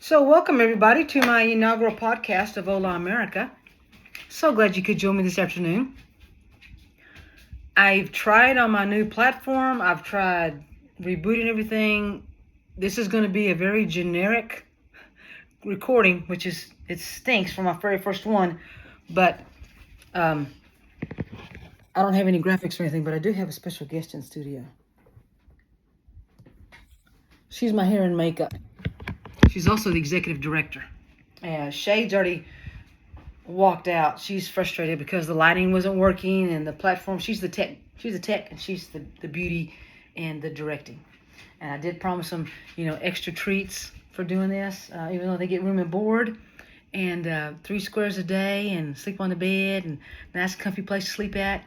So, welcome everybody to my inaugural podcast of Hola America. So glad you could join me this afternoon. I've tried on my new platform, I've tried rebooting everything. This is going to be a very generic recording, it stinks for my very first one, but I don't have any graphics or anything, but I do have a special guest in studio. She's my hair and makeup. She's also the executive director. Shade's already walked out. She's frustrated because the lighting wasn't working and the platform. She's the tech. She's the tech, and she's the beauty and the directing. And I did promise them, extra treats for doing this, even though they get room and board and 3 squares a day and sleep on the bed and nice comfy place to sleep at.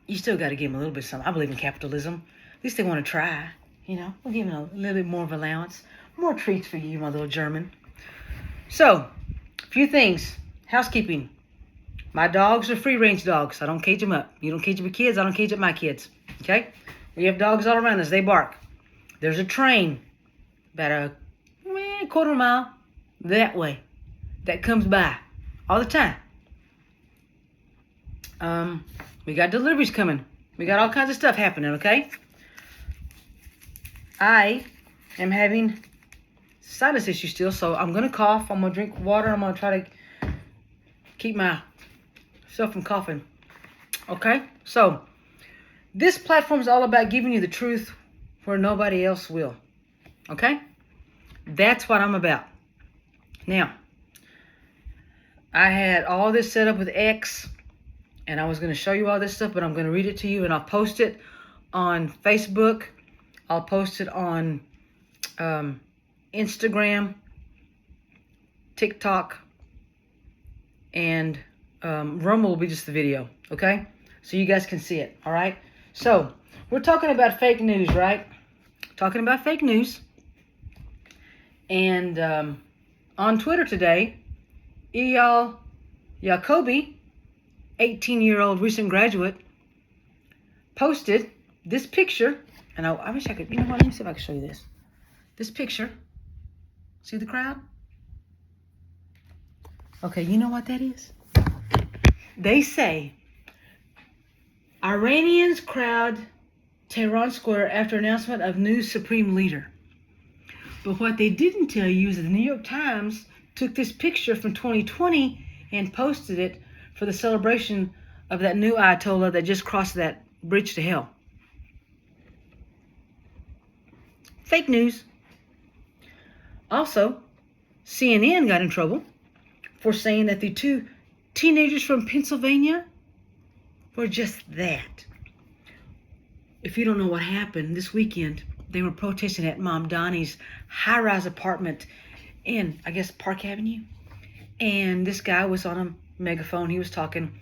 You still got to give them a little bit of something. I believe in capitalism. At least they want to try. We'll give them a little bit more of allowance. More treats for you, my little German. So, a few things. Housekeeping. My dogs are free-range dogs. I don't cage them up. You don't cage up your kids. I don't cage up my kids. Okay? We have dogs all around us. They bark. There's a train about a quarter mile that way that comes by all the time. We got deliveries coming. We got all kinds of stuff happening, okay? I am having sinus issues still, so I'm going to cough. I'm going to drink water. I'm going to try to keep myself from coughing. Okay? So, this platform is all about giving you the truth where nobody else will. Okay? That's what I'm about. Now, I had all this set up with X, and I was going to show you all this stuff, but I'm going to read it to you, and I'll post it on Facebook. I'll post it on Instagram, TikTok, and Rumble will be just the video, okay? So you guys can see it, all right? So, we're talking about fake news, right? Talking about fake news. And on Twitter today, Eyal Yacobi, 18-year-old recent graduate, posted this picture. And I wish I could, let me see if I can show you this. This picture. See the crowd? Okay, you know what that is? They say Iranians crowd Tehran Square after announcement of new supreme leader. But what they didn't tell you is that the New York Times took this picture from 2020 and posted it for the celebration of that new Ayatollah that just crossed that bridge to hell. Fake news. Also, CNN got in trouble for saying that the 2 teenagers from Pennsylvania were just that. If you don't know what happened, this weekend, they were protesting at Mom Donnie's high-rise apartment in, I guess, Park Avenue. And this guy was on a megaphone. He was talking.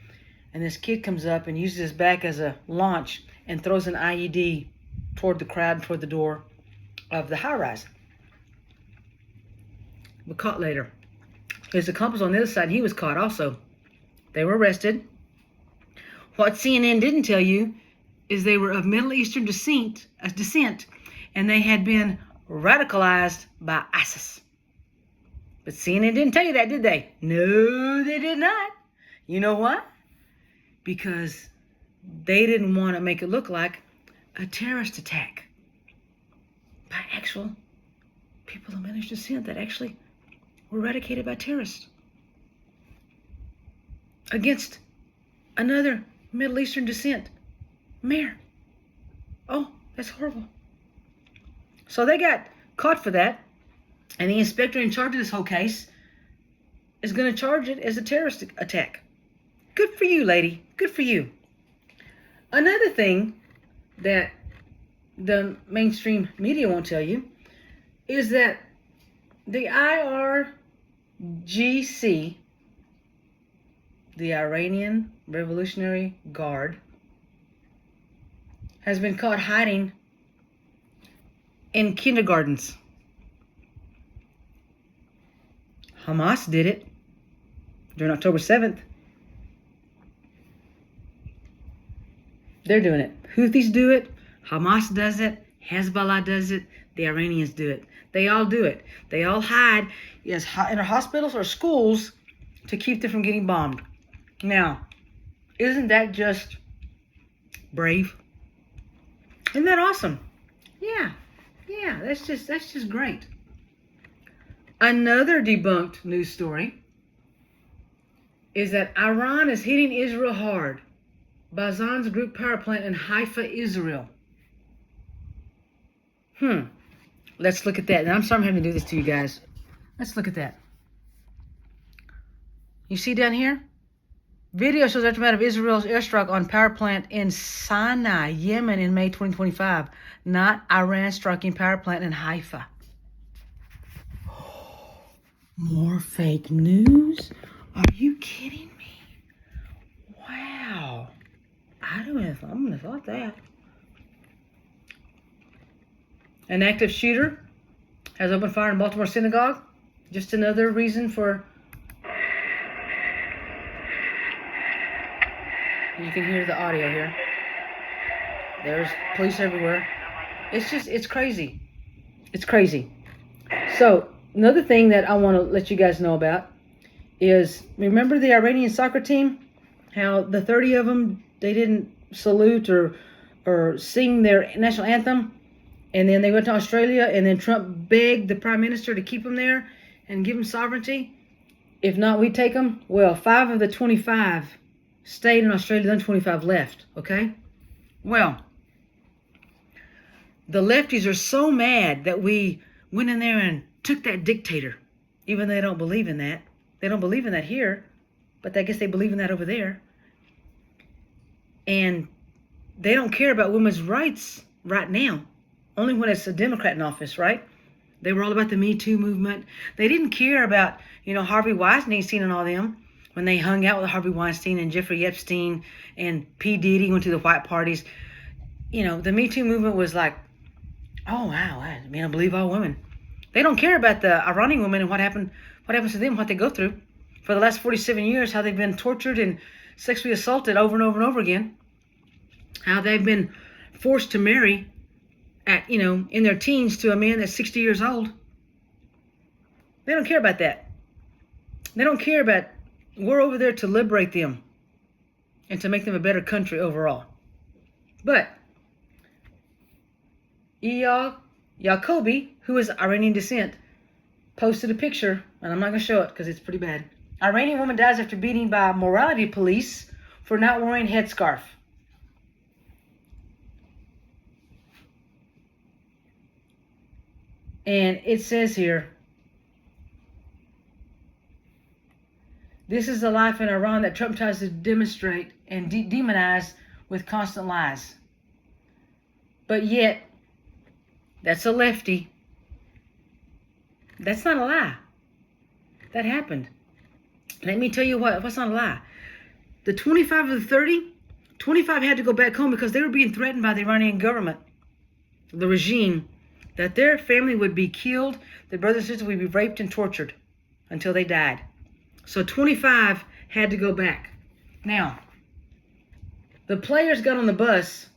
And this kid comes up and uses his back as a launch and throws an IED toward the crowd, toward the door of the high-rise. We're caught later. His accomplice on the other side, he was caught also. They were arrested. What CNN didn't tell you is they were of Middle Eastern descent, and they had been radicalized by ISIS. But CNN didn't tell you that, did they? No, they did not. You know why? Because they didn't want to make it look like a terrorist attack by actual people of Middle Eastern descent that actually were eradicated by terrorists against another Middle Eastern descent mayor. Oh, that's horrible. So they got caught for that, and the inspector in charge of this whole case is going to charge it as a terrorist attack. Good for you, lady. Good for you. Another thing that the mainstream media won't tell you is that the IRGC, the Iranian Revolutionary Guard, has been caught hiding in kindergartens. Hamas did it during October 7th. They're doing it. Houthis do it. Hamas does it. Hezbollah does it. The Iranians do it. They all do it. They all hide in our hospitals or schools to keep them from getting bombed. Now, isn't that just brave? Isn't that awesome? Yeah, that's just great. Another debunked news story is that Iran is hitting Israel hard. Bazan's group power plant in Haifa, Israel. Let's look at that. And I'm sorry I'm having to do this to you guys. Let's look at that. You see down here? Video shows aftermath of Israel's airstrike on power plant in Sana'a, Yemen in May 2025. Not Iran striking power plant in Haifa. More fake news? Are you kidding me? Wow. I wouldn't have thought that. An active shooter has opened fire in Baltimore synagogue. Just another reason for... You can hear the audio here. There's police everywhere. It's crazy. It's crazy. So, another thing that I want to let you guys know about is, remember the Iranian soccer team? How the 30 of them, they didn't salute or sing their national anthem? And then they went to Australia, and then Trump begged the prime minister to keep them there and give them sovereignty. If not, we take them. Well, 5 of the 25 stayed in Australia, then 25 left, okay? Well, the lefties are so mad that we went in there and took that dictator, even though they don't believe in that. They don't believe in that here, but I guess they believe in that over there. And they don't care about women's rights right now. Only when it's a Democrat in office, right? They were all about the Me Too movement. They didn't care about, Harvey Weinstein and all them when they hung out with Harvey Weinstein and Jeffrey Epstein and P. Diddy went to the white parties. The Me Too movement was like, oh, wow, I believe all women. They don't care about the Iranian women and what happens to them, what they go through. For the last 47 years, how they've been tortured and sexually assaulted over and over and over again. How they've been forced to marry in their teens to a man that's 60 years old. They don't care about that. They don't care about, we're over there to liberate them and to make them a better country overall. But Yacobi, who is Iranian descent, posted a picture, and I'm not going to show it because it's pretty bad. Iranian woman dies after beating by morality police for not wearing headscarf. And it says here, this is the life in Iran that Trump tries to demonstrate and demonize with constant lies. But yet, that's a lefty. That's not a lie. That happened. Let me tell you what's not a lie. The 25 of the 30, 25 had to go back home because they were being threatened by the Iranian government, the regime, that their family would be killed, their brothers and sisters would be raped and tortured until they died. So 25 had to go back. Now, the players got on the bus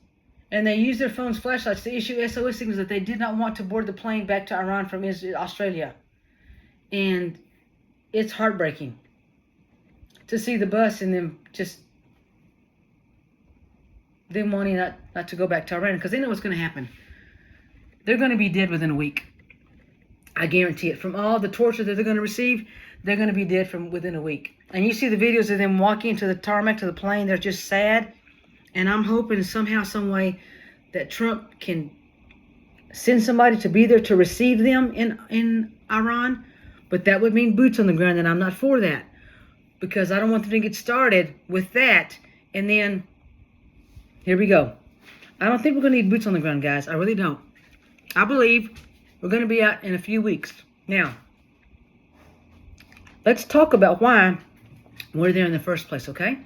and they used their phone's flashlights to issue SOS signals that they did not want to board the plane back to Iran from Australia. And it's heartbreaking to see the bus and them wanting not to go back to Iran because they know what's going to happen. They're going to be dead within a week. I guarantee it. From all the torture that they're going to receive, they're going to be dead from within a week. And you see the videos of them walking to the tarmac, to the plane. They're just sad. And I'm hoping somehow, some way, that Trump can send somebody to be there to receive them in Iran. But that would mean boots on the ground, and I'm not for that. Because I don't want them to get started with that. And then, here we go. I don't think we're going to need boots on the ground, guys. I really don't. I believe we're going to be out in a few weeks. Now, let's talk about why we're there in the first place, okay?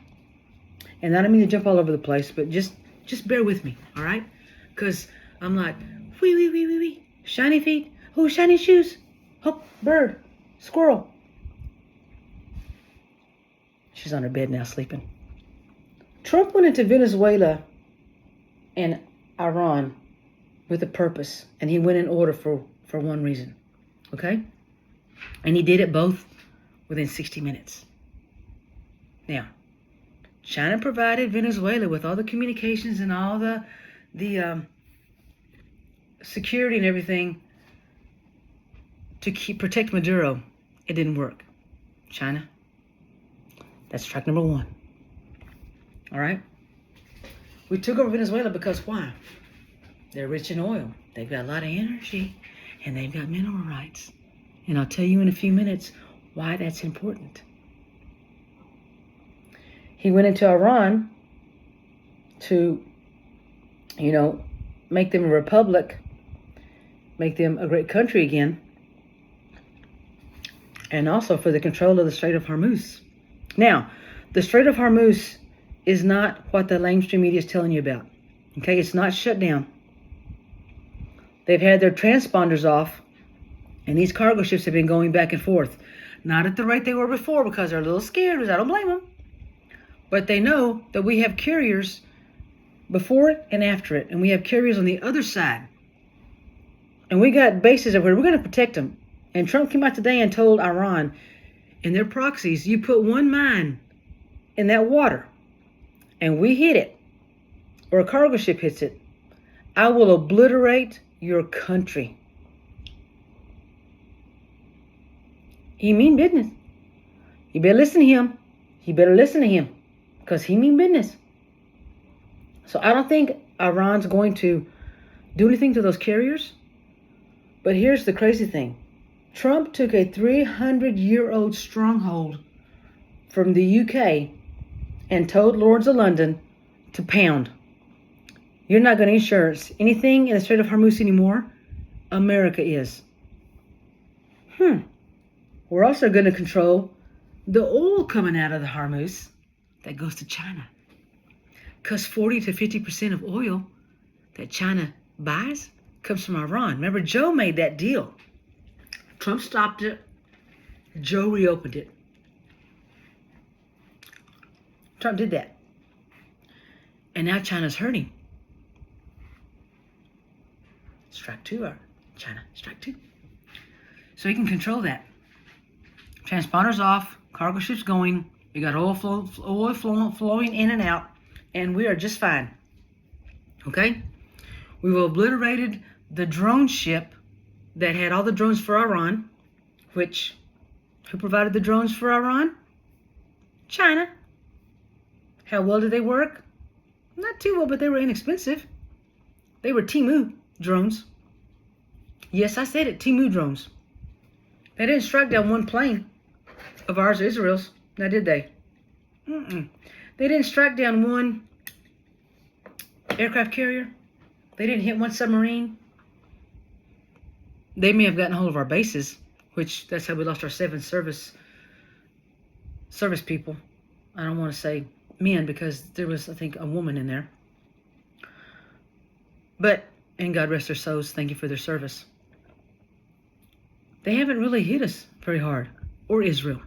And I don't mean to jump all over the place, but just bear with me, all right? Because I'm like, wee, shiny feet. Oh, shiny shoes. Oh, bird, squirrel. She's on her bed now sleeping. Trump went into Venezuela and Iran with a purpose, and he went in order for one reason. Okay? And he did it both within 60 minutes. Now, China provided Venezuela with all the communications and all the security and everything to protect Maduro. It didn't work. China. That's track number one. All right? We took over Venezuela because why? They're rich in oil. They've got a lot of energy, and they've got mineral rights. And I'll tell you in a few minutes why that's important. He went into Iran to, make them a republic, make them a great country again, and also for the control of the Strait of Hormuz. Now, the Strait of Hormuz is not what the mainstream media is telling you about. Okay, it's not shut down. They've had their transponders off, and these cargo ships have been going back and forth. Not at the rate they were before because they're a little scared, because I don't blame them. But they know that we have carriers before it and after it, and we have carriers on the other side. And we got bases everywhere. We're going to protect them. And Trump came out today and told Iran, in their proxies, you put one mine in that water, and we hit it, or a cargo ship hits it, I will obliterate your country. He mean business. You better listen to him. You better listen to him, because he mean business. So I don't think Iran's going to do anything to those carriers. But here's the crazy thing. Trump took a 300-year-old stronghold from the UK and told Lords of London to pound. You're not going to insurance anything in the Strait of Hormuz anymore. America is. We're also going to control the oil coming out of the Hormuz that goes to China. Because 40 to 50% of oil that China buys comes from Iran. Remember, Joe made that deal. Trump stopped it. Joe reopened it. Trump did that. And now China's hurting. Strike two, China. Strike two. So he can control that. Transponders off. Cargo ships going. We got oil flowing in and out. And we are just fine. Okay? We've obliterated the drone ship that had all the drones for Iran, who provided the drones for Iran? China. How well did they work? Not too well, but they were inexpensive. They were Temu drones. Yes, I said it, Temu drones. They didn't strike down one plane of ours or Israel's. Now, did they? They didn't strike down one aircraft carrier. They didn't hit one submarine. They may have gotten hold of our bases, which that's how we lost our 7 service people. I don't want to say men because there was, I think, a woman in there. But, and God rest their souls, thank you for their service. They haven't really hit us very hard, or Israel.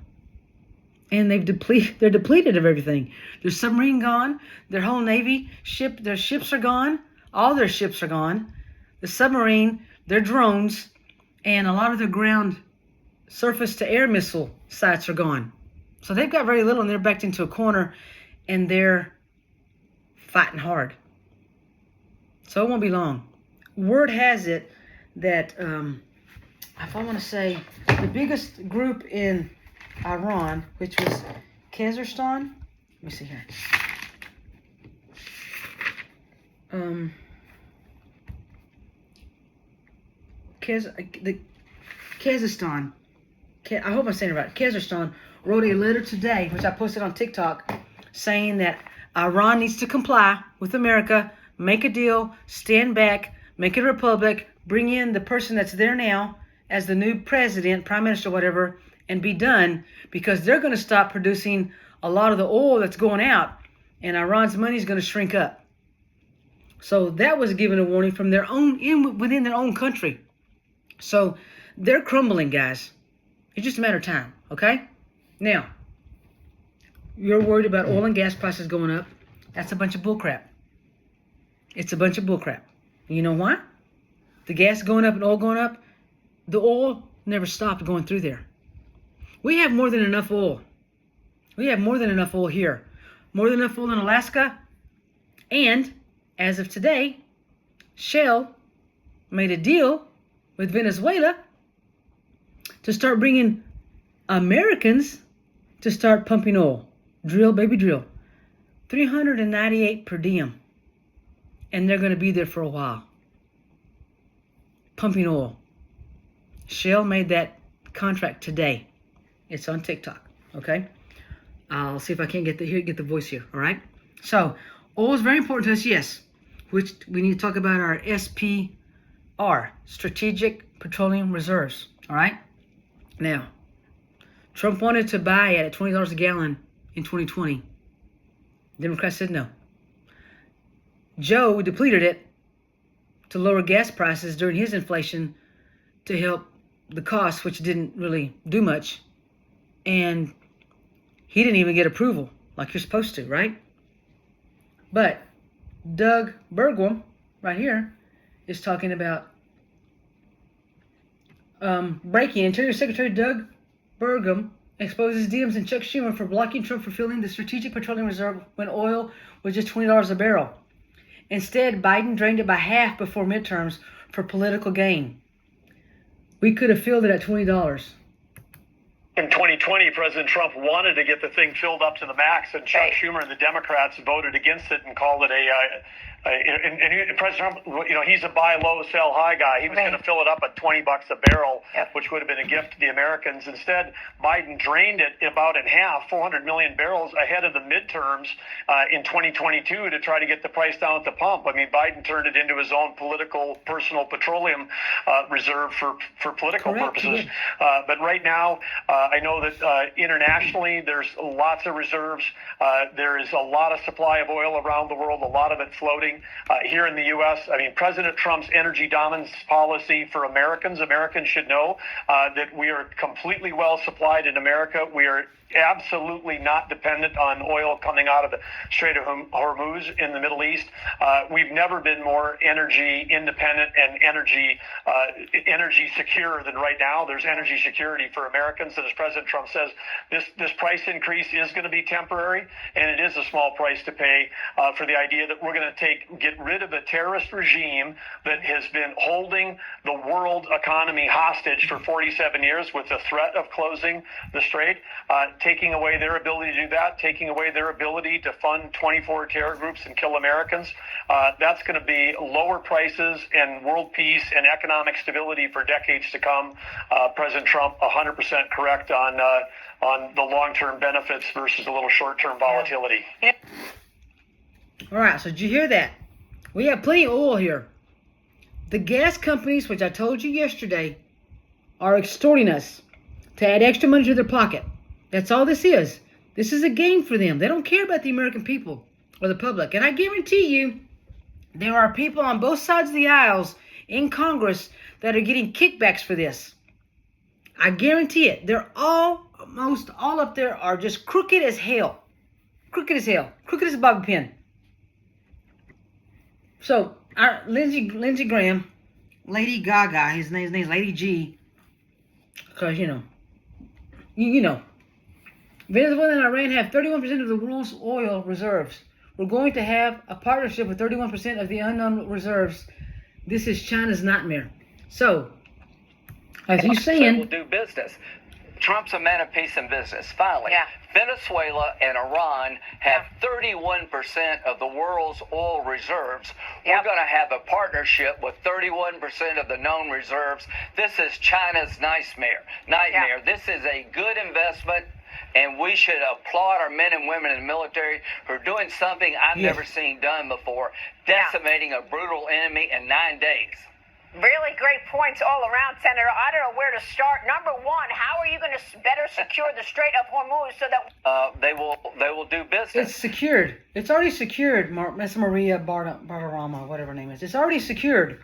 And they're depleted of everything. Their submarine gone, their whole Navy ship, their ships are gone, all their ships are gone. The submarine, their drones, and a lot of their ground surface-to-air missile sites are gone. So they've got very little, and they're backed into a corner, and they're fighting hard. So it won't be long. Word has it that, if I want to say, the biggest group in Iran, which was Kazakhstan. Let me see here. Kazakhstan. I hope I'm saying it right. Kazakhstan wrote a letter today, which I posted on TikTok, saying that Iran needs to comply with America, make a deal, stand back, make it a republic, bring in the person that's there now as the new president, prime minister, whatever, and be done, because they're going to stop producing a lot of the oil that's going out, and Iran's money is going to shrink up. So that was given a warning from their own, within their own country. So they're crumbling, guys. It's just a matter of time, okay? Now, you're worried about oil and gas prices going up. That's a bunch of bullcrap. It's a bunch of bullcrap. You know why? The gas going up and oil going up, the oil never stopped going through there. We have more than enough oil. We have more than enough oil here. More than enough oil in Alaska. And as of today, Shell made a deal with Venezuela to start bringing Americans to start pumping oil. Drill, baby, drill. 398 per diem. And they're going to be there for a while. Pumping oil. Shell made that contract today. It's on TikTok. Okay? I'll see if I can't get the voice here. All right? So, oil is very important to us, yes. Which we need to talk about our SPR, Strategic Petroleum Reserves. All right? Now, Trump wanted to buy it at $20 a gallon in 2020. Democrats said no. Joe depleted it to lower gas prices during his inflation to help the cost, which didn't really do much. And he didn't even get approval like you're supposed to, right? But Doug Burgum, right here, is talking about breaking. Interior Secretary Doug Burgum exposes Dems and Chuck Schumer for blocking Trump from filling the Strategic Petroleum Reserve when oil was just $20 a barrel. Instead, Biden drained it by half before midterms for political gain. We could have filled it at $20. In 2020, President Trump wanted to get the thing filled up to the max, and Chuck Schumer and the Democrats voted against it and called it and President Trump, he's a buy low, sell high guy. He was going to fill it up at $20 a barrel, which would have been a gift to the Americans. Instead, Biden drained it about in half, 400 million barrels ahead of the midterms in 2022 to try to get the price down at the pump. I mean, Biden turned it into his own personal petroleum reserve for political purposes. But right now, I know that internationally, there's lots of reserves. There is a lot of supply of oil around the world, a lot of it floating. Here in the U.S., I mean, President Trump's energy dominance policy for Americans should know that we are completely well supplied in America. We are absolutely not dependent on oil coming out of the Strait of Hormuz in the Middle East. We've never been more energy independent and energy secure than right now. There's energy security for Americans. And as President Trump says, this price increase is going to be temporary, and it is a small price to pay for the idea that we're going to get rid of a terrorist regime that has been holding the world economy hostage for 47 years with the threat of closing the strait. Taking away their ability to do that, taking away their ability to fund 24 terror groups and kill Americans. That's going to be lower prices and world peace and economic stability for decades to come. President Trump, 100% correct on the long-term benefits versus a little short-term volatility. All right, so did you hear that? We have plenty of oil here. The gas companies, which I told you yesterday, are extorting us to add extra money to their pocket. That's all this is. This is a game for them. They don't care about the American people or the public. And I guarantee you, there are people on both sides of the aisles in Congress that are getting kickbacks for this. I guarantee it. They're almost all up there are just crooked as hell. Crooked as hell. Crooked as a bobby pin. So, our Lindsey Graham, Lady Gaga, his name's Lady G, because, you know, Venezuela and Iran have 31% of the world's oil reserves. We're going to have a partnership with 31% of the unknown reserves. This is China's nightmare. So, as he's saying, we'll do business. Trump's a man of peace and business. Finally, Venezuela and Iran have 31% of the world's oil reserves. We're going to have a partnership with 31% of the known reserves. This is China's nightmare. This is a good investment, and we should applaud our men and women in the military who are doing something I've never seen done before, decimating a brutal enemy in 9 days. Really great points all around, Senator. I don't know where to start. Number one, how are you going to better secure the Strait of Hormuz so that they will do business? It's secured. It's already secured, Miss Maria Bardarama, whatever her name is. It's already secured.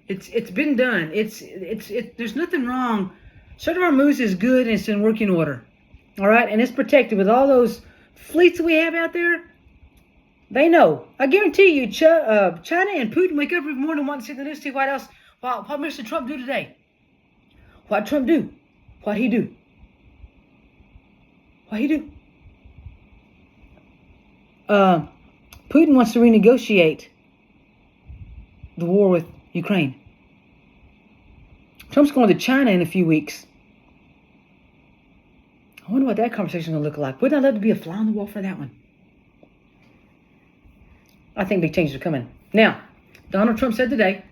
It's been done. There's nothing wrong. Strait of Hormuz is good and it's in working order. All right, and it's protected with all those fleets that we have out there. They know. I guarantee you, China and Putin wake up every morning wanting to see the news. See what else? What Mr. Trump do today? What Trump do? What he do? What he do? Putin wants to renegotiate the war with Ukraine. Trump's going to China in a few weeks. I wonder what that conversation is going to look like. Wouldn't I love to be a fly on the wall for that one? I think big changes are coming. Now, Donald Trump said today,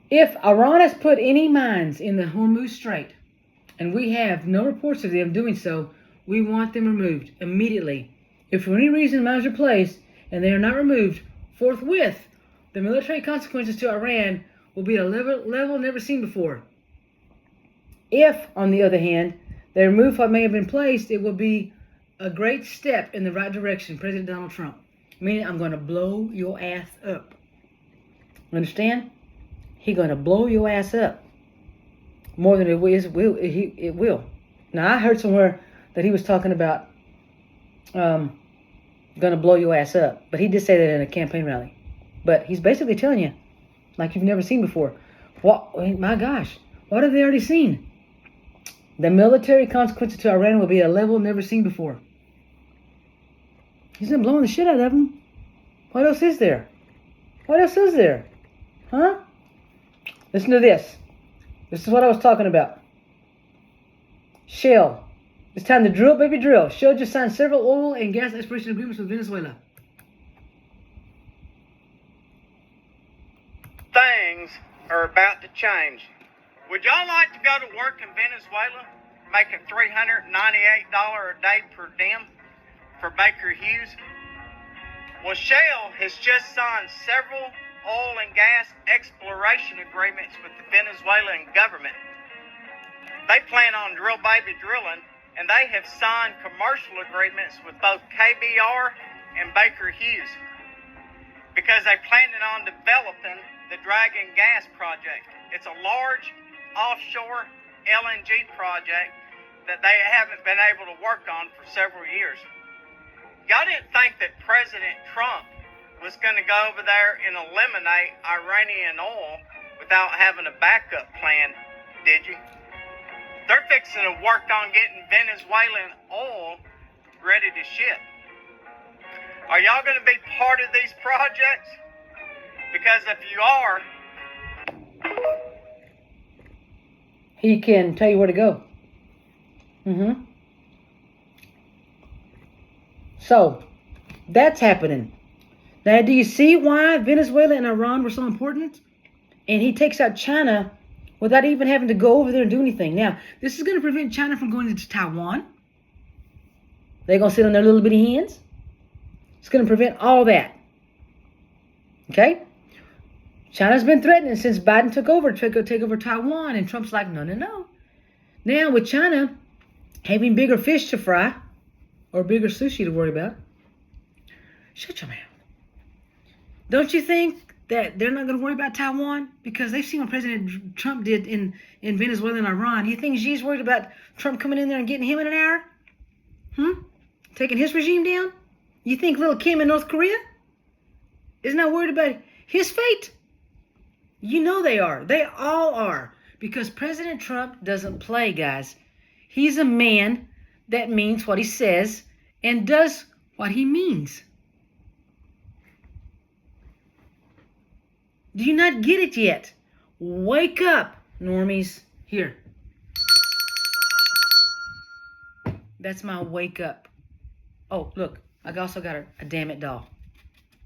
if Iran has put any mines in the Hormuz Strait, and we have no reports of them doing so, we want them removed immediately. If for any reason mines are placed and they are not removed, forthwith, the military consequences to Iran will be at a level never seen before. If, on the other hand, they remove what may have been placed, it will be a great step in the right direction, President Donald Trump. Meaning, I'm going to blow your ass up. Understand? He's going to blow your ass up. More than it will. Now, I heard somewhere that he was talking about going to blow your ass up. But he did say that in a campaign rally. But he's basically telling you, like you've never seen before. What? My gosh. What have they already seen? The military consequences to Iran will be at a level never seen before. He's not blowing the shit out of them. What else is there? What else is there? Huh? Listen to this. This is what I was talking about. Shell. It's time to drill, baby, drill. Shell just signed several oil and gas exploration agreements with Venezuela. Things are about to change. Would y'all like to go to work in Venezuela, making $398 a day per diem for Baker Hughes? Well, Shell has just signed several oil and gas exploration agreements with the Venezuelan government. They plan on drill baby drilling, and they have signed commercial agreements with both KBR and Baker Hughes because they're planning on developing the Dragon Gas Project. It's a large offshore LNG project that they haven't been able to work on for several years. Y'all didn't think that President Trump was going to go over there and eliminate Iranian oil without having a backup plan, did you? They're fixing to work on getting Venezuelan oil ready to ship. Are y'all going to be part of these projects? Because if you are, he can tell you where to go. So, that's happening. Now, do you see why Venezuela and Iran were so important? And he takes out China without even having to go over there and do anything. Now, this is going to prevent China from going into Taiwan. They're going to sit on their little bitty hands. It's going to prevent all that. Okay? China's been threatening since Biden took over to take over Taiwan. And Trump's like, no, no, no. Now, with China having bigger fish to fry or bigger sushi to worry about, shut your mouth. Don't you think that they're not going to worry about Taiwan? Because they've seen what President Trump did in Venezuela and Iran. You think Xi's worried about Trump coming in there and getting him in an hour? Taking his regime down? You think little Kim in North Korea is not worried about his fate? You know they are. They all are. Because President Trump doesn't play, guys. He's a man that means what he says and does what he means. Do you not get it yet? Wake up, normies. Here. That's my wake up. Oh, look. I also got a damn it doll.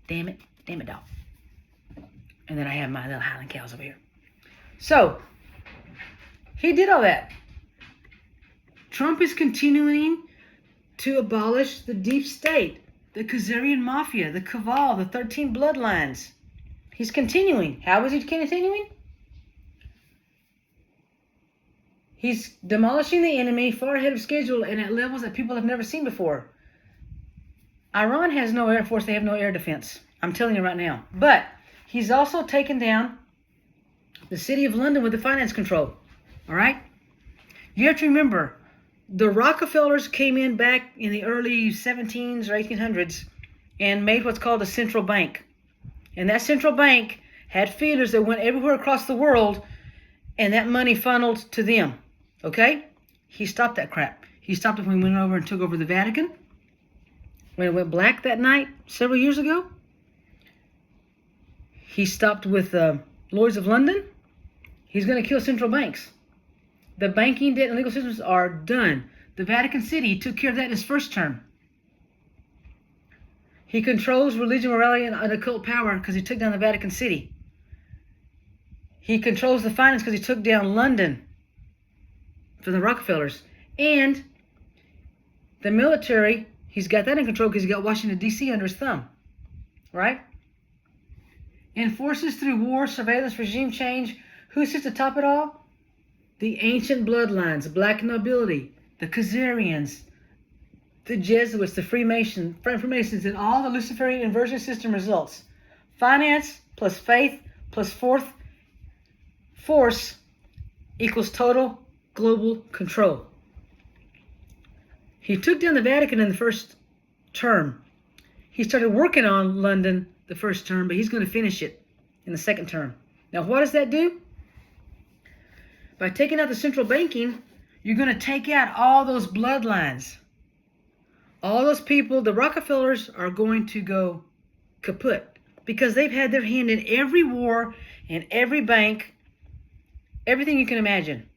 Damn it doll. And then I have my little Highland cows over here. So, he did all that. Trump is continuing to abolish the deep state, the Khazarian mafia, the cabal, the 13 bloodlines. He's continuing. How is he continuing? He's demolishing the enemy far ahead of schedule and at levels that people have never seen before. Iran has no air force. They have no air defense. I'm telling you right now. But he's also taken down the city of London with the finance control. All right? You have to remember, the Rockefellers came in back in the early 1700s or 1800s and made what's called a central bank. And that central bank had feelers that went everywhere across the world, and that money funneled to them. Okay? He stopped that crap. He stopped it when he went over and took over the Vatican. When it went black that night several years ago. He stopped with Lloyd's of London. He's going to kill central banks. The banking, debt, and legal systems are done. The Vatican City, he took care of that in his first term. He controls religion, morality, and occult power because he took down the Vatican City. He controls the finance because he took down London from the Rockefellers. And the military, he's got that in control because he got Washington, D.C. under his thumb. Right? Enforces through war, surveillance, regime change. Who sits atop it all? The ancient bloodlines, black nobility, the Khazarians, the Jesuits, the Freemasons, and all the Luciferian inversion system results. Finance plus faith plus force equals total global control. He took down the Vatican in the first term. He started working on London the first term, but he's going to finish it in the second term. Now, what does that do? By taking out the central banking, you're going to take out all those bloodlines. All those people, the Rockefellers, are going to go kaput because they've had their hand in every war, in every bank, everything you can imagine.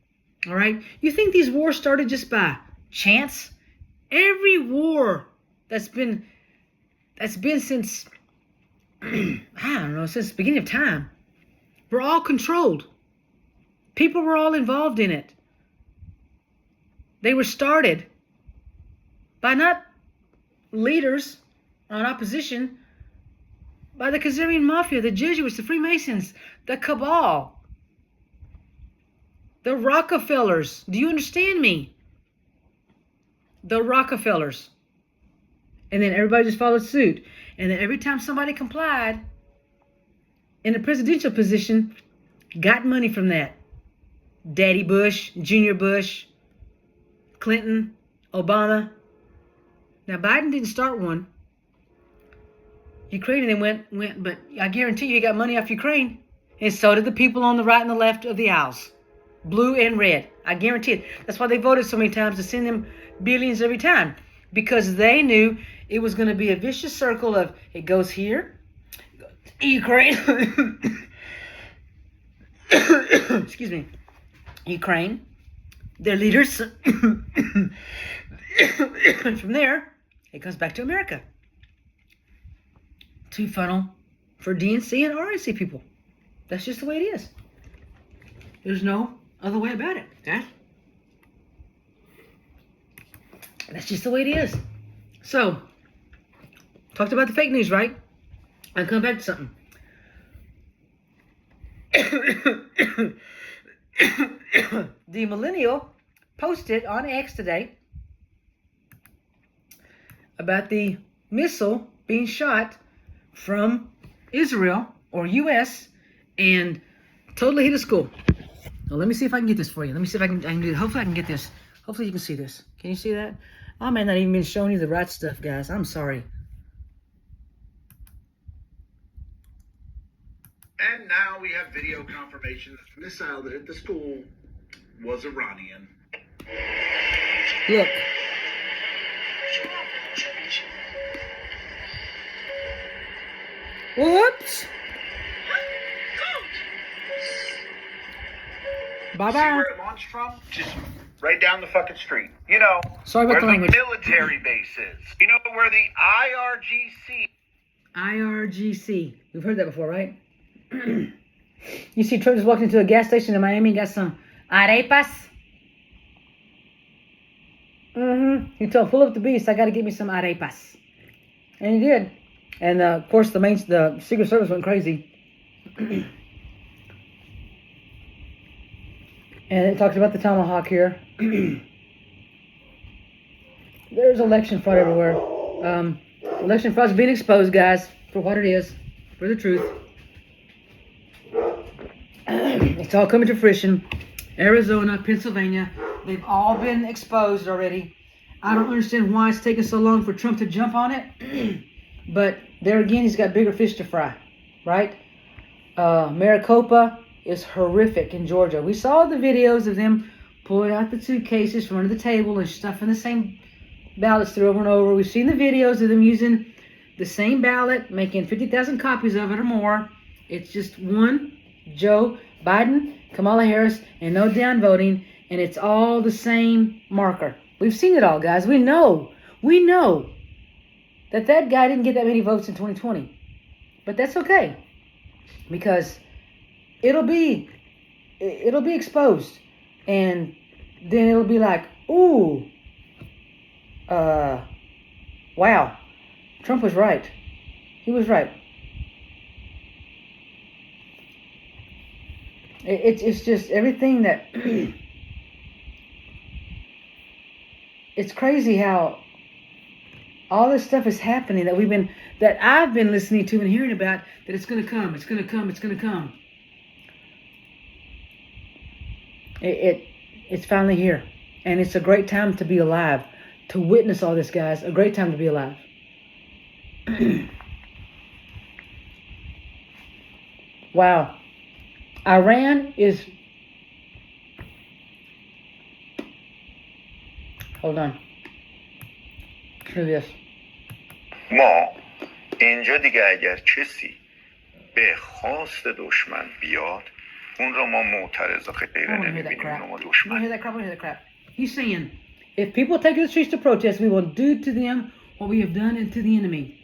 All right? You think these wars started just by chance? Every war that's been since, I don't know, since the beginning of time, were all controlled. People were all involved in it. They were started by not leaders on opposition, by the Khazarian Mafia, the Jesuits, the Freemasons, the Cabal, the Rockefellers. Do you understand me? The Rockefellers. And then everybody just followed suit. And then every time somebody complied in a presidential position, got money from that. Daddy Bush, Junior Bush, Clinton, Obama. Now, Biden didn't start one. Ukraine, and they went, but I guarantee you he got money off Ukraine. And so did the people on the right and the left of the aisles. Blue and red. I guarantee it. That's why they voted so many times to send them billions every time. Because they knew it was going to be a vicious circle of, it goes here, Ukraine, excuse me, Ukraine, their leaders, from there, it comes back to America to funnel for DNC and RNC people. That's just the way it is. There's no other way about it, guys. That's just the way it is. So, talked about the fake news, right? I'll come back to something. The millennial posted on X today about the missile being shot from Israel or U.S. and totally hit a school. Well, let me see if I can get this for you. Let me see if I can do it. Hopefully I can get this. Hopefully you can see this. Can you see that? I may not even been showing you the right stuff, guys. I'm sorry. And now we have video confirmation that the missile that hit the school was Iranian. Look. Whoops. Bye-bye. See where it launched from? Just right down the fucking street. You know, sorry about where the the language. military base is. You know where the IRGC. We've heard that before, right? You see Trump just walked into a gas station in Miami and got some arepas. He told, pull up the beast, I got to get me some arepas. And he did. And of course the Secret Service went crazy. And it talks about the tomahawk here. There's election fraud everywhere. Election fraud's being exposed, guys, for what it is, for the truth. It's all coming to fruition. Arizona, Pennsylvania, they've all been exposed already. I don't understand why it's taking so long for Trump to jump on it. But there again, he's got bigger fish to fry, right? Maricopa is horrific in Georgia. We saw the videos of them pulling out the suitcases from under the table and stuffing the same ballots through over and over. We've seen the videos of them using the same ballot, making 50,000 copies of it or more. It's just one, Joe Biden, Kamala Harris, and no down voting, and it's all the same marker. We've seen it all, guys. We know that guy didn't get that many votes in 2020. But that's okay, because it'll be exposed, and then it'll be like, ooh, wow, Trump was right. He was right. It's just everything that it's crazy how all this stuff is happening that I've been listening to and hearing about, that it's going to come. It's finally here. And it's a great time to be alive, to witness all this, guys. A great time to be alive. Wow. Iran is... Hold on. Do this. ما اینجا دیگه اگر کسی به خواست دشمن بیاد اون را ما معترض و غیره نمی‌بینیم. اون ما دشمن. I don't hear that crap. He's saying, if people take to the streets to protest, we will do to them what we have done to the enemy.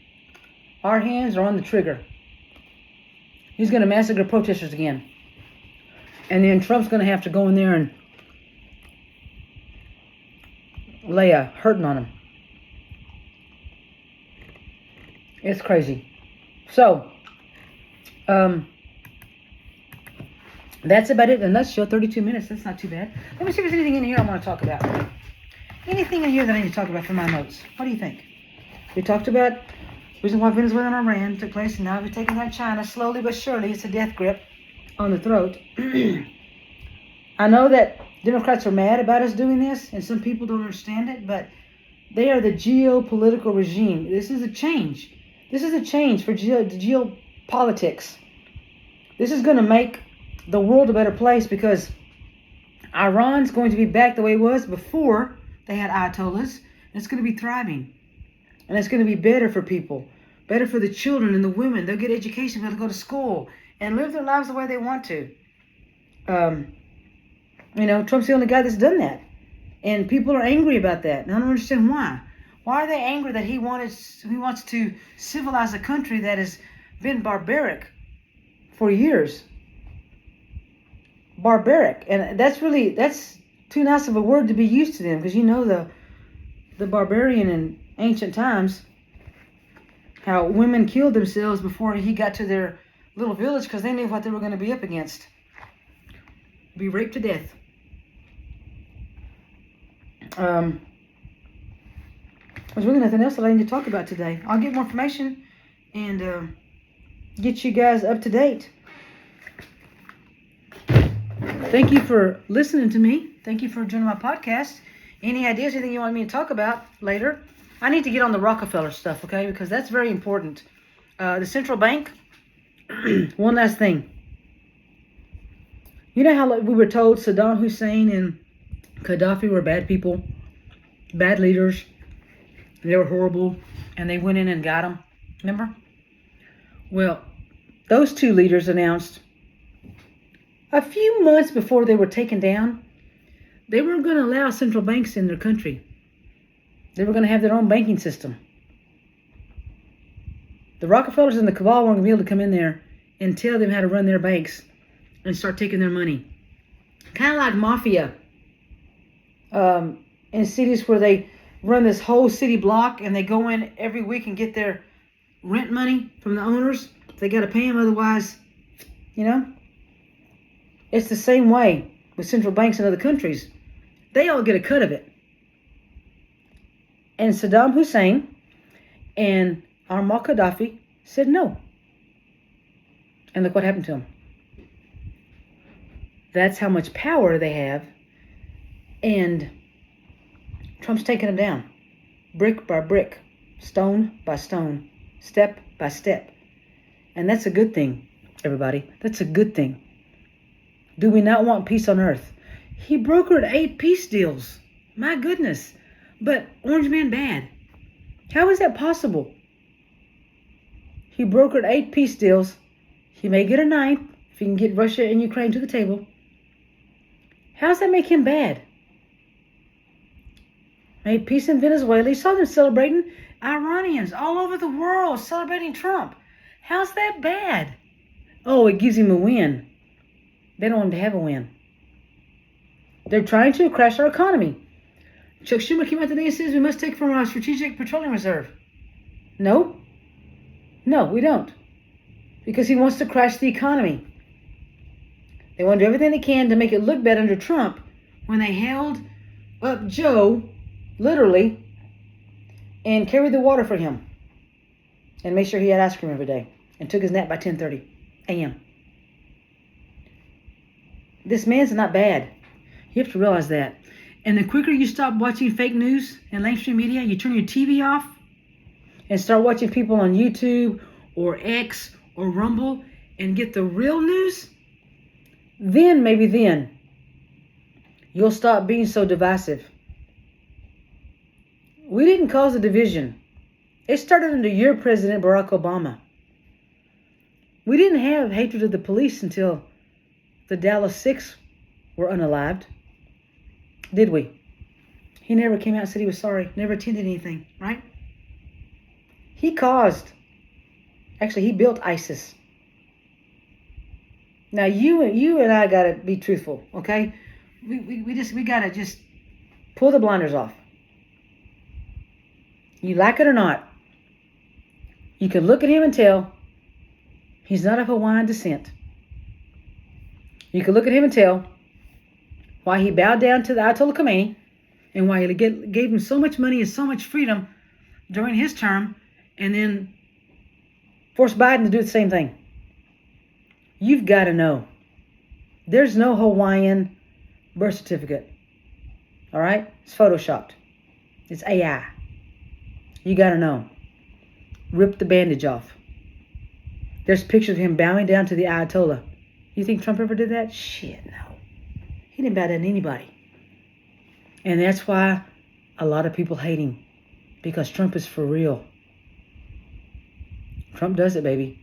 Our hands are on the trigger. He's going to massacre protesters again. And then Trump's going to have to go in there and lay a hurting on him. It's crazy. So, that's about it in a nutshell. 32 minutes. That's not too bad. Let me see if there's anything in here I want to talk about. Anything in here that I need to talk about from my notes? What do you think? We talked about the reason why Venezuela and Iran took place, and now we're taking out China slowly but surely. It's a death grip on the throat. I know that Democrats are mad about us doing this, and some people don't understand it, but they are the geopolitical regime. This is a change. This is a change for geopolitics. This is going to make the world a better place, because Iran's going to be back the way it was before they had Ayatollahs. And it's going to be thriving. And it's going to be better for people. Better for the children and the women. They'll get education, they'll go to school, and live their lives the way they want to. Trump's the only guy that's done that. And people are angry about that. And I don't understand why. Why are they angry that he wants to civilize a country that has been barbaric for years? Barbaric. And that's too nice of a word to be used to them, because the barbarian in ancient times, how women killed themselves before he got to their little village, because they knew what they were going to be up against. Be raped to death. There's really nothing else that I need to talk about today. I'll get more information and get you guys up to date. Thank you for listening to me. Thank you for joining my podcast. Any ideas, anything you want me to talk about later? I need to get on the Rockefeller stuff, okay? Because that's very important. The central bank. One last thing. You know how we were told Saddam Hussein and Gaddafi were bad people, bad leaders. They were horrible, and they went in and got them. Remember? Well, those two leaders announced a few months before they were taken down, they weren't going to allow central banks in their country. They were going to have their own banking system. The Rockefellers and the cabal weren't going to be able to come in there and tell them how to run their banks and start taking their money. Kind of like mafia in cities where they run this whole city block and they go in every week and get their rent money from the owners. They got to pay them, otherwise, It's the same way with central banks in other countries. They all get a cut of it. And Saddam Hussein and Muammar Gaddafi said no. And look what happened to them. That's how much power they have. And Trump's taking them down. Brick by brick. Stone by stone. Step by step. And that's a good thing. everybody. That's a good thing. Do we not want peace on earth? He brokered 8 peace deals. My goodness. But Orange Man bad. How is that possible? He brokered 8 peace deals. He may get a 9th if he can get Russia and Ukraine to the table. How does that make him bad? Made peace in Venezuela. You saw them celebrating. Iranians all over the world celebrating Trump. How's that bad? Oh, it gives him a win. They don't want him to have a win. They're trying to crash our economy. Chuck Schumer came out today and says we must take from our strategic petroleum reserve. No. No, we don't. Because he wants to crash the economy. They want to do everything they can to make it look bad under Trump when they held up Joe, literally, and carried the water for him. And made sure he had ice cream every day. And took his nap by 10:30 a.m. This man's not bad. You have to realize that. And the quicker you stop watching fake news and mainstream media, you turn your TV off and start watching people on YouTube or X or Rumble and get the real news, then, maybe then, you'll stop being so divisive. We didn't cause the division. It started under your president, Barack Obama. We didn't have hatred of the police until the Dallas Six were unalived. Did we? He never came out and said he was sorry. Never attended anything, right? He built ISIS. Now you and I gotta be truthful, okay? We gotta just pull the blinders off. You like it or not, you can look at him and tell he's not of Hawaiian descent. You can look at him and tell why he bowed down to the Ayatollah Khomeini and why he gave him so much money and so much freedom during his term and then forced Biden to do the same thing. You've got to know. There's no Hawaiian birth certificate. All right? It's photoshopped. It's AI. You got to know. Rip the bandage off. There's pictures of him bowing down to the Ayatollah. You think Trump ever did that? Shit, no. He didn't bow down to anybody. And that's why a lot of people hate him. Because Trump is for real. Trump does it, baby.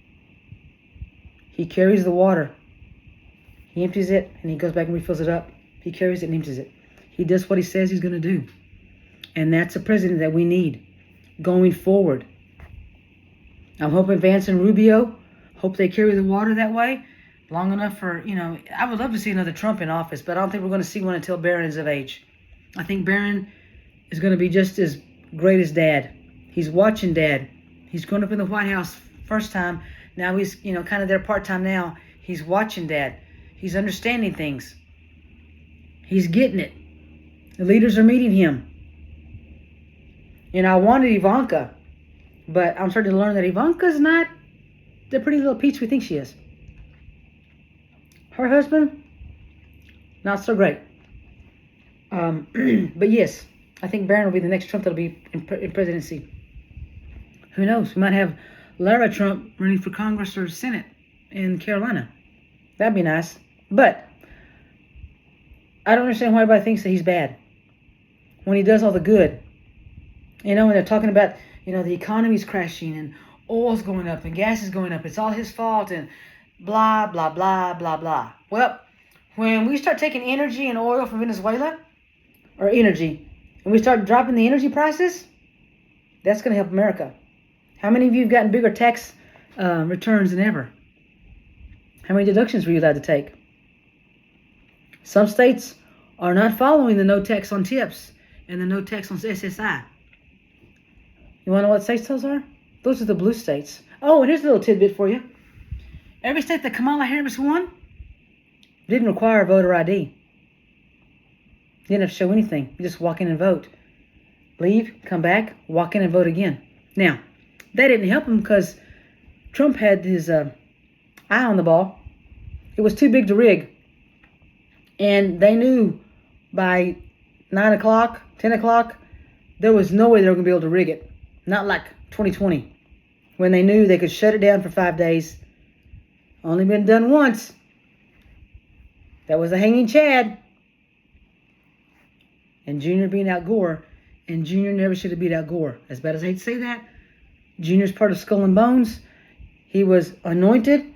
He carries the water. He empties it and he goes back and refills it up. He carries it and empties it. He does what he says he's going to do. And that's a president that we need going forward. I'm hoping Vance and Rubio, hope they carry the water that way long enough for, I would love to see another Trump in office, but I don't think we're going to see one until Barron's of age. I think Barron is going to be just as great as Dad. He's watching Dad. He's grown up in the White House first time. Now he's, kind of there part-time now. He's watching Dad. He's understanding things. He's getting it. The leaders are meeting him. I wanted Ivanka, but I'm starting to learn that Ivanka's not the pretty little peach we think she is. Her husband, not so great. But yes, I think Barron will be the next Trump that'll be in presidency. Who knows? We might have Lara Trump running for Congress or Senate in Carolina. That'd be nice. But I don't understand why everybody thinks that he's bad when he does all the good. When they're talking about, the economy's crashing and oil's going up and gas is going up. It's all his fault and blah, blah, blah, blah, blah. Well, when we start taking energy and oil from Venezuela, or energy, and we start dropping the energy prices, that's going to help America. How many of you have gotten bigger tax returns than ever? How many deductions were you allowed to take? Some states are not following the no tax on tips and the no tax on SSI. You want to know what states those are? Those are the blue states. Oh, and here's a little tidbit for you. Every state that Kamala Harris won didn't require voter ID. You didn't have to show anything. You just walk in and vote. Leave, come back, walk in and vote again. Now, that didn't help him because Trump had his eye on the ball. It was too big to rig. And they knew by 9 o'clock, 10 o'clock, there was no way they were going to be able to rig it. Not like 2020, when they knew they could shut it down for 5 days, Only been done once. That was a hanging Chad. And Junior beat out Gore. And Junior never should have beat out Gore. As bad as I hate to say that, Junior's part of Skull and Bones. He was anointed.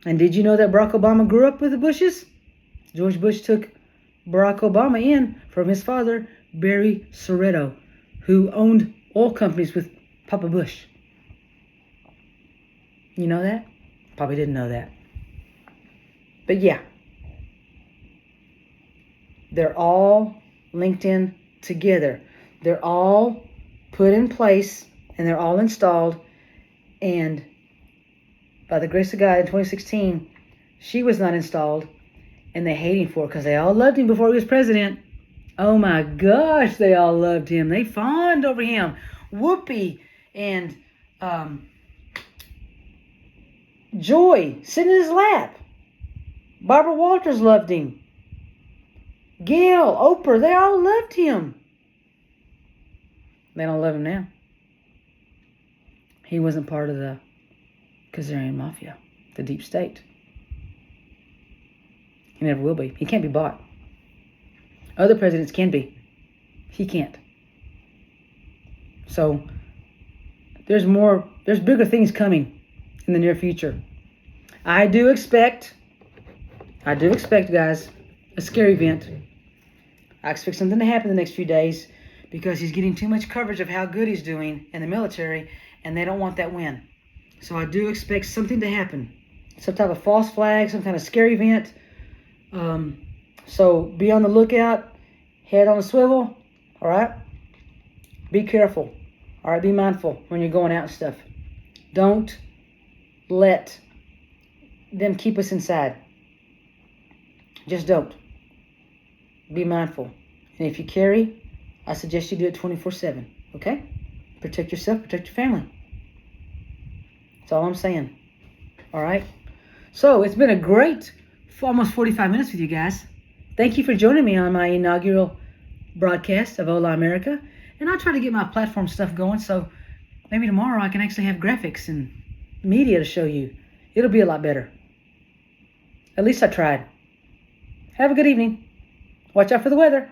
And did you know that Barack Obama grew up with the Bushes? George Bush took Barack Obama in from his father, Barry Soretto, who owned oil companies with Papa Bush. You know that? Probably didn't know that. But yeah, they're all linked in together. They're all put in place and they're all installed. And by the grace of God in 2016, she was not installed. And they hate him for it because they all loved him before he was president. Oh my gosh, they all loved him. They fawned over him. Whoopi and Joy sitting in his lap. Barbara Walters loved him. Gail, Oprah, they all loved him. They don't love him now. He wasn't part of the Kazarian Mafia, the deep state. He never will be. He can't be bought. Other presidents can be. He can't. So, there's bigger things coming in the near future. I do expect, guys, a scary event. I expect something to happen the next few days because he's getting too much coverage of how good he's doing in the military, and they don't want that win. So I do expect something to happen. Some type of false flag, some kind of scary event. So be on the lookout. Head on a swivel. All right? Be careful. All right? Be mindful when you're going out and stuff. Don't let them keep us inside. Just don't. Be mindful. And if you carry, I suggest you do it 24/7. Okay? Protect yourself. Protect your family. That's all I'm saying. All right? So it's been a great almost 45 minutes with you guys. Thank you for joining me on my inaugural broadcast of Hola America. And I'll try to get my platform stuff going so maybe tomorrow I can actually have graphics and media to show you. It'll be a lot better. At least I tried. Have a good evening. Watch out for the weather.